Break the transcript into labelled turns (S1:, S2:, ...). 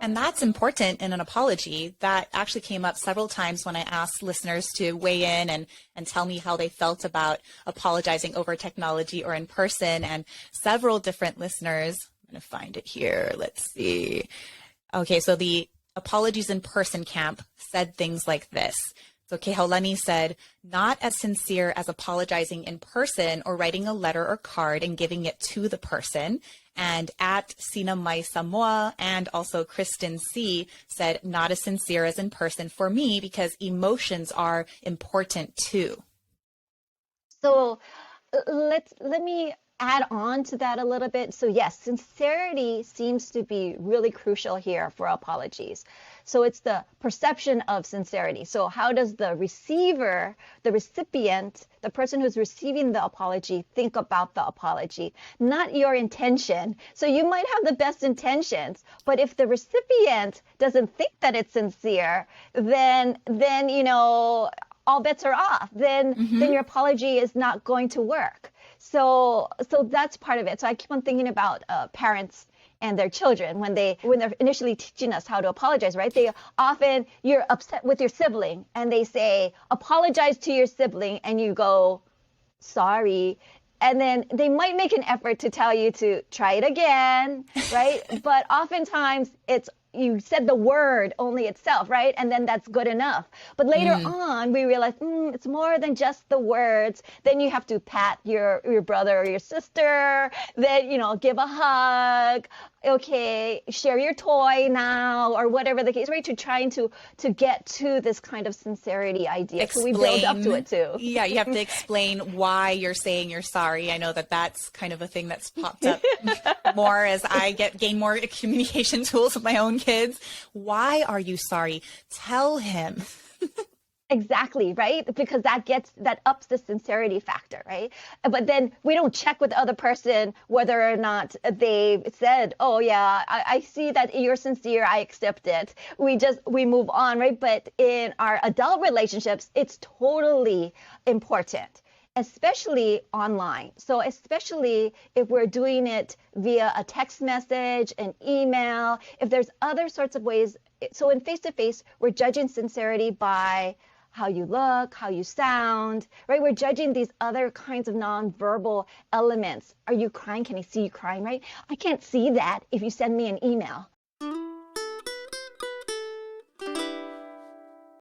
S1: And that's important in an apology. That actually came up several times when I asked listeners to weigh in and tell me how they felt about apologizing over technology or in person. And several different listeners, I'm going to find it here. Let's see. Okay, so the apologies in person camp said things like this. So Kehaulani said, not as sincere as apologizing in person or writing a letter or card and giving it to the person. And at Sina Mai Samoa and also Kristen C said, not as sincere as in person for me because emotions are important too.
S2: So let me add on to that a little bit. So yes, sincerity seems to be really crucial here for apologies. So it's the perception of sincerity. So how does the receiver, the recipient, the person who's receiving the apology think about the apology, not your intention. So you might have the best intentions, but if the recipient doesn't think that it's sincere, then all bets are off. Then your apology is not going to work. So that's part of it. So I keep on thinking about parents and their children when they're initially teaching us how to apologize, right? You're upset with your sibling and they say, apologize to your sibling, and you go, sorry. And then they might make an effort to tell you to try it again, right? But oftentimes you said the word only itself, right? And then that's good enough. But later on, we realize it's more than just the words. Then you have to pat your brother or your sister, then, give a hug. Okay, share your toy now, or whatever the case, right? To trying to get to this kind of sincerity idea. So we build up to it too.
S1: Yeah, you have to explain why you're saying you're sorry. I know that's kind of a thing that's popped up more as I gain more communication tools with my own kids. Why are you sorry? Tell him.
S2: Exactly, right? Because that ups the sincerity factor, right? But then we don't check with the other person whether or not they said, oh yeah, I see that you're sincere, I accept it. We move on, right? But in our adult relationships, it's totally important, especially online. So especially if we're doing it via a text message, an email, if there's other sorts of ways. So in face-to-face, we're judging sincerity by how you look, how you sound, right? We're judging these other kinds of nonverbal elements. Are you crying? Can I see you crying, right? I can't see that if you send me an email.